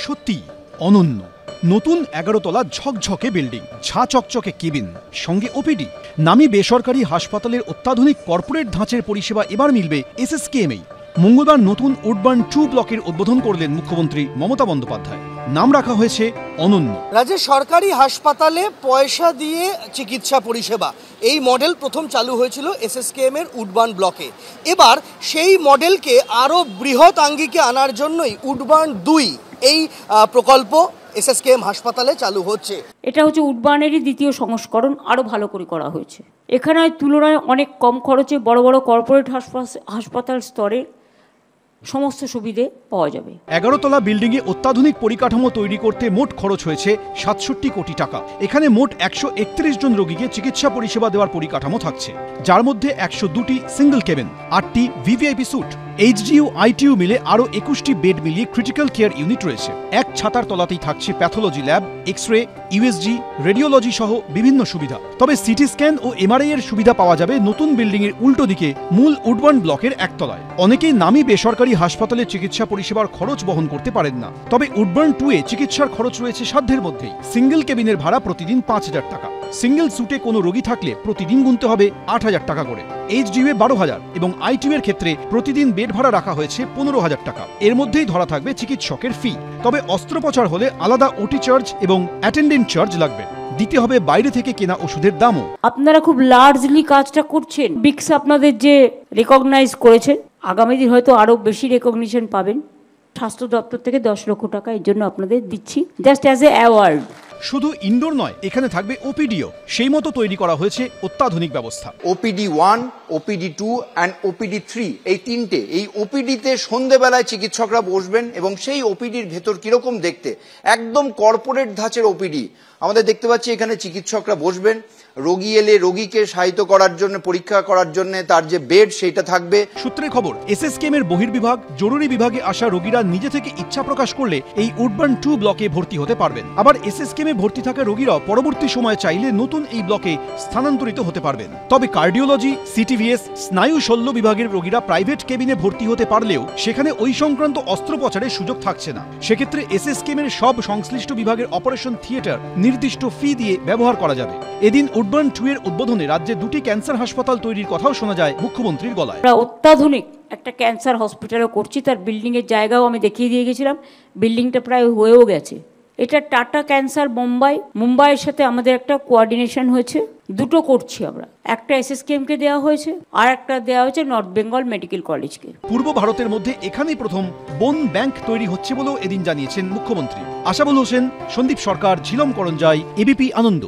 সত্যি অনন্য। নতুন 11 তলা ঝকঝকে বিল্ডিং, ঝা চকচকে কেবিন, সঙ্গে ওপিডি। নামী বেসরকারি হাসপাতালের অত্যাধুনিক কর্পোরেট ধাঁচের পরিষেবা এবার মিলবে এসএসকেএমে। মঙ্গলবার নতুন উডবার্ন 2 ব্লকের উদ্বোধন করলেন মুখ্যমন্ত্রী মমতা বন্দ্যোপাধ্যায়। নাম রাখা হয়েছে অনন্য। রাজ্যের সরকারি হাসপাতালে পয়সা দিয়ে চিকিৎসা পরিষেবা, এই মডেল প্রথম চালু হয়েছিল এসএসকেএম এর উডবার্ন ব্লকে। এবার সেই মডেলকে আরও বৃহৎ আঙ্গিকে আনার জন্যই উডবার্ন 2 এই প্রকল্প এসএসকেএম হাসপাতালে চালু হচ্ছে। এটা হচ্ছে উডবার্নেরই দ্বিতীয় সংস্করণ, আরও ভালো করে করা হয়েছে। এখানে তুলনায় অনেক কম খরচে বড় বড় কর্পোরেট হাসপাতাল স্তরে সমস্ত সুবিধে পাওয়া যাবে। 11 তলা বিল্ডিংয়ে অত্যাধুনিক পরিকাঠামো তৈরি করতে মোট খরচ হয়েছে 67 কোটি টাকা। এখানে মোট 131 জন রোগীকে চিকিৎসা পরিষেবা দেওয়ার পরিকাঠামো থাকছে, যার মধ্যে 102টি সিঙ্গেল কেবিন, 8টি ভিভিআইপি স্যুট, এইচডিইউ আইটিইউ মিলে আরও 21টি বেড মিলিয়ে ক্রিটিক্যাল কেয়ার ইউনিট রয়েছে। এক ছাতার তলাতেই থাকছে pathology lab, x-ray, USG, radiology সহ বিভিন্ন সুবিধা। তবে সিটি স্ক্যান ও এমআরআই এর সুবিধা পাওয়া যাবে নতুন বিল্ডিং এর উল্টো দিকে মূল উডবার্ন ব্লকের একতলায়। অনেকেই নামী বেসরকারি হাসপাতালে চিকিৎসা পরিষেবার খরচ বহন করতে পারেন না, তবে উডবার্ন 2 এ চিকিৎসার খরচ রয়েছে সাধ্যের মধ্যেই। সিঙ্গেল কেবিনের ভাড়া প্রতিদিন 5000 টাকা। সিঙ্গেল স্যুটে কোনো রোগী থাকলে প্রতিদিন গুনতে হবে 8000 টাকা করে। এইচডিইউ 12,000 এবং আইটিইউ এর ক্ষেত্রে প্রতিদিন বেড ভাড়া রাখা হয়েছে 15,000 টাকা। এর মধ্যেই ধরা থাকবে চিকিৎসকের ফি। তবে অস্ত্রোপচার হলে আলাদা ওটি চার্জ এবং অ্যাটেন্ডেন্ট চার্জ লাগবে। দিতে হবে বাইরে থেকে কেনা ওষুধের দামও। আপনারা খুব লার্জলি কাজটা করছেন, বিক্স আপনাদের যে রেকগনাইজ করেছেন, আগামী দিন হয়তো আরও বেশি রেকগনিশন পাবেন। স্বাস্থ্য দপ্তর থেকে 10 লক্ষ টাকা এর জন্য আপনাদের দিচ্ছি, জাস্ট অ্যাজ এ অ্যাওয়ার্ড। শুধু ইনডোর নয়, এখানে থাকবে ওপিডিও। সেই মতো তৈরি করা হয়েছে অত্যাধুনিক ব্যবস্থা। ওপিডি 1, ওপিডি 2 অ্যান্ড ওপিডি 3 এই তিনটে। এই ওপিডিতে সন্ধ্যেবেলায় চিকিৎসকরা বসবেন এবং সেই ওপিডির ভেতর কিরকম দেখতে, একদম কর্পোরেট ধাঁচের ওপিডি। আমাদের দেখতে পাচ্ছি এখানে চিকিৎসকরা বসবেন, রোগী এলে রোগীকে সাহায্য করার জন্য, পরীক্ষা করার জন্য তার যে বেড সেইটা থাকবে। সূত্রের খবর, এসএসকেএম এর বহির্বিভাগ, জরুরি বিভাগে আসা রোগীরা নিজে থেকে ইচ্ছা প্রকাশ করলে এই উডবার্ন 2 ব্লকে ভর্তি হতে পারবেন। আবার এসএসকেএম এ ভর্তি থাকা রোগীরাও পরবর্তী সময়ে চাইলে নতুন এই ব্লকে স্থানান্তরিত হতে পারবেন। তবে কার্ডিওলজি, সিটিভিএস, স্নায়ু শল্য বিভাগের রোগীরা প্রাইভেট কেবিনে ভর্তি হতে পারলেও সেখানে ওই সংক্রান্ত অস্ত্রোপচারের সুযোগ থাকছে না। সেক্ষেত্রে এসএসকেএম এর সব সংশ্লিষ্ট বিভাগের অপারেশন থিয়েটার নির্দিষ্ট ফি দিয়ে ব্যবহার করা যাবে। এদিন উডবার্ন 2 এর উদ্বোধনে রাজ্যে 2টি ক্যান্সার হাসপাতাল তৈরির কথাও শোনা যায় মুখ্যমন্ত্রীর গলায়। আমরা অত্যাধুনিক একটা ক্যান্সার হসপিটালও করছি, তার বিল্ডিং এর জায়গাও আমি দেখিয়ে দিয়ে গেছিলাম, বিল্ডিংটা প্রায় হয়েও গেছে। এটা টাটা ক্যান্সার মুম্বাইয়ের সাথে আমাদের একটা কোঅর্ডিনেশন হয়েছে, দুটো করছি আমরা। একটা এসএসকেএম কে দেওয়া হয়েছে, আর একটা দেওয়া হয়েছে নর্থ বেঙ্গল মেডিকেল কলেজকে। পূর্ব ভারতের মধ্যে এখানেই প্রথম বোন ব্যাংক তৈরি হচ্ছে বলেও এদিন জানিয়েছেন মুখ্যমন্ত্রী। আশাবুল হোসেন, সন্দীপ সরকার, ঝিলম করঞ্জাই, এবিপি আনন্দ।